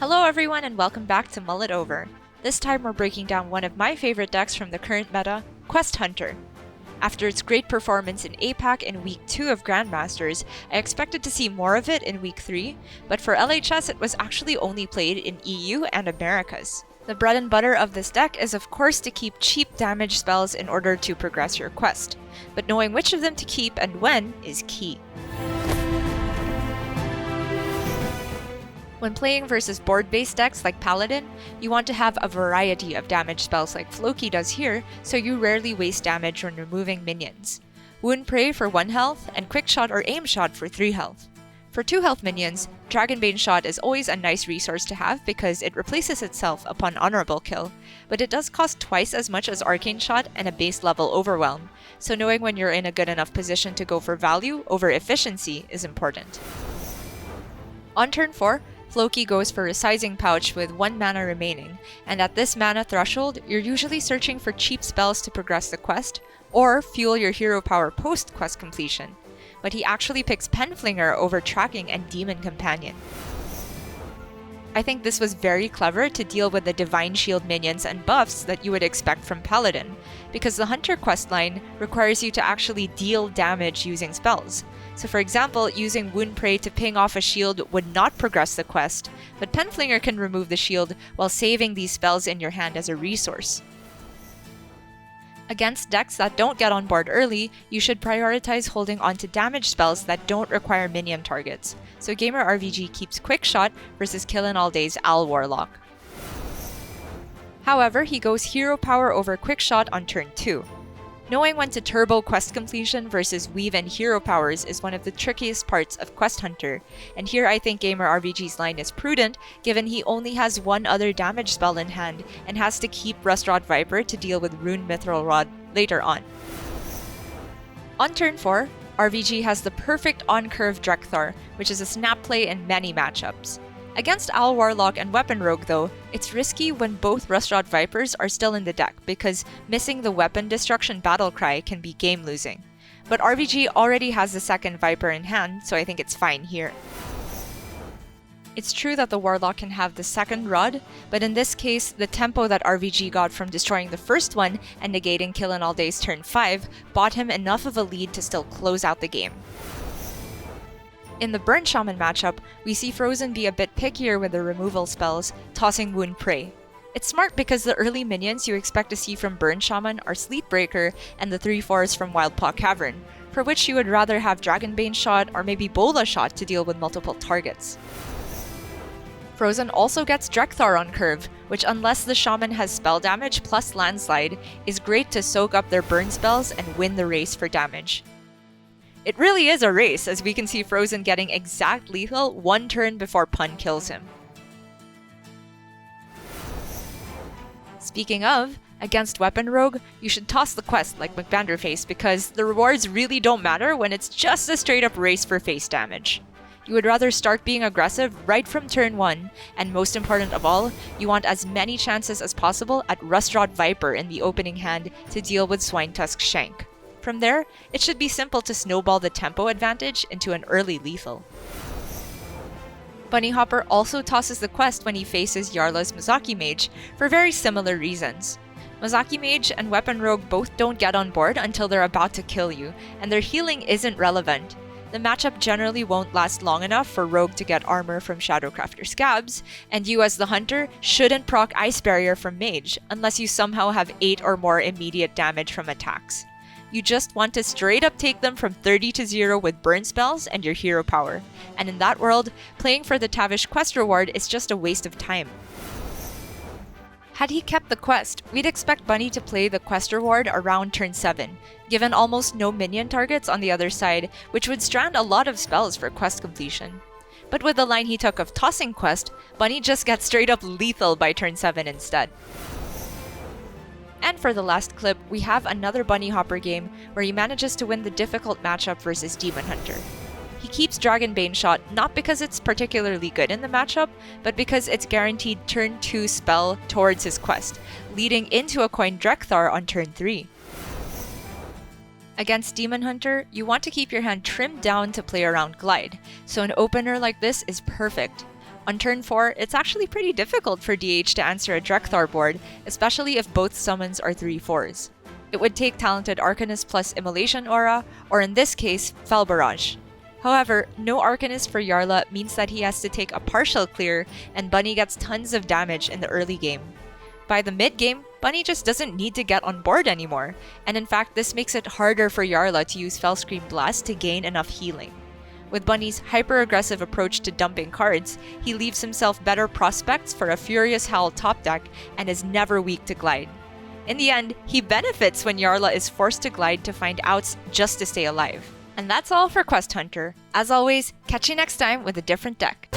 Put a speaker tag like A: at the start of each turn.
A: Hello everyone and welcome back to Mull It Over. This time we're breaking down one of my favorite decks from the current meta, Quest Hunter. After its great performance in APAC in Week 2 of Grandmasters, I expected to see more of it in Week 3, but for LHS it was actually only played in EU and Americas. The bread and butter of this deck is of course to keep cheap damage spells in order to progress your quest, but knowing which of them to keep and when is key. When playing versus board-based decks like Paladin, you want to have a variety of damage spells like Floki does here, so you rarely waste damage when removing minions. Wound Prey for 1 health, and Quick Shot or Aim Shot for 3 health. For 2 health minions, Dragonbane Shot is always a nice resource to have because it replaces itself upon honorable kill, but it does cost twice as much as Arcane Shot and a base level Overwhelm, so knowing when you're in a good enough position to go for value over efficiency is important. On turn 4, Floki goes for Resizing Pouch with 1 mana remaining, and at this mana threshold, you're usually searching for cheap spells to progress the quest, or fuel your hero power post-quest completion. But he actually picks Penflinger over Tracking and Demon Companion. I think this was very clever to deal with the Divine Shield minions and buffs that you would expect from Paladin, because the Hunter questline requires you to actually deal damage using spells. So for example, using Wound Prey to ping off a shield would not progress the quest, but Penflinger can remove the shield while saving these spells in your hand as a resource. Against decks that don't get on board early, you should prioritize holding onto damage spells that don't require minion targets. So Gamer RVG keeps Quick Shot versus Killin' All Day's Al Warlock. However, he goes Hero Power over Quick Shot on turn 2. Knowing when to turbo quest completion versus weave and hero powers is one of the trickiest parts of Quest Hunter, and here I think Gamer RVG's line is prudent given he only has 1 other damage spell in hand and has to keep Rustrod Viper to deal with Rune Mithril Rod later on. On turn 4, RVG has the perfect on-curve Drekthar, which is a snap play in many matchups. Against Al Warlock and Weapon Rogue though, it's risky when both Rustrod Vipers are still in the deck because missing the Weapon Destruction Battlecry can be game-losing. But RVG already has the second Viper in hand, so I think it's fine here. It's true that the Warlock can have the second Rod, but in this case, the tempo that RVG got from destroying the first one and negating Killin' All Day's turn 5 bought him enough of a lead to still close out the game. In the Burn Shaman matchup, we see Frozen be a bit pickier with the removal spells, tossing Wound Prey. It's smart because the early minions you expect to see from Burn Shaman are Sleepbreaker and the 3/4s from Wildpaw Cavern, for which you would rather have Dragonbane Shot or maybe Bola Shot to deal with multiple targets. Frozen also gets Drekthar on curve, which unless the Shaman has spell damage plus Landslide, is great to soak up their burn spells and win the race for damage. It really is a race, as we can see Frozen getting exact lethal 1 turn before Pun kills him. Speaking of, against Weapon Rogue, you should toss the quest like McBanderface because the rewards really don't matter when it's just a straight up race for face damage. You would rather start being aggressive right from turn 1, and most important of all, you want as many chances as possible at Rustrod Viper in the opening hand to deal with Swinetusk Shank. From there, it should be simple to snowball the tempo advantage into an early lethal. Bunnyhopper also tosses the quest when he faces Yarla's Mozaki Mage for very similar reasons. Mozaki Mage and Weapon Rogue both don't get on board until they're about to kill you, and their healing isn't relevant. The matchup generally won't last long enough for Rogue to get armor from Shadowcrafter Scabs, and you as the Hunter shouldn't proc Ice Barrier from Mage unless you somehow have 8 or more immediate damage from attacks. You just want to straight up take them from 30 to 0 with burn spells and your hero power, and in that world, playing for the Tavish quest reward is just a waste of time. Had he kept the quest, we'd expect Bunny to play the quest reward around turn 7, given almost no minion targets on the other side, which would strand a lot of spells for quest completion. But with the line he took of tossing quest, Bunny just gets straight up lethal by turn 7 instead. And for the last clip, we have another Bunnyhopper game where he manages to win the difficult matchup versus Demon Hunter. He keeps Dragonbane Shot not because it's particularly good in the matchup, but because it's guaranteed turn 2 spell towards his quest, leading into a coin Drekthar on turn 3. Against Demon Hunter, you want to keep your hand trimmed down to play around Glide, so an opener like this is perfect. On turn 4, it's actually pretty difficult for DH to answer a Drekthar board, especially if both summons are 3/4s. It would take Talented Arcanist plus Immolation Aura, or in this case, Fel Barrage. However, no Arcanist for Jarla means that he has to take a partial clear, and Bunny gets tons of damage in the early game. By the mid-game, Bunny just doesn't need to get on board anymore, and in fact this makes it harder for Jarla to use Fellscream Blast to gain enough healing. With Bunny's hyper-aggressive approach to dumping cards, he leaves himself better prospects for a Furious Howl top deck and is never weak to Glide. In the end, he benefits when Jarla is forced to Glide to find outs just to stay alive. And that's all for Quest Hunter. As always, catch you next time with a different deck.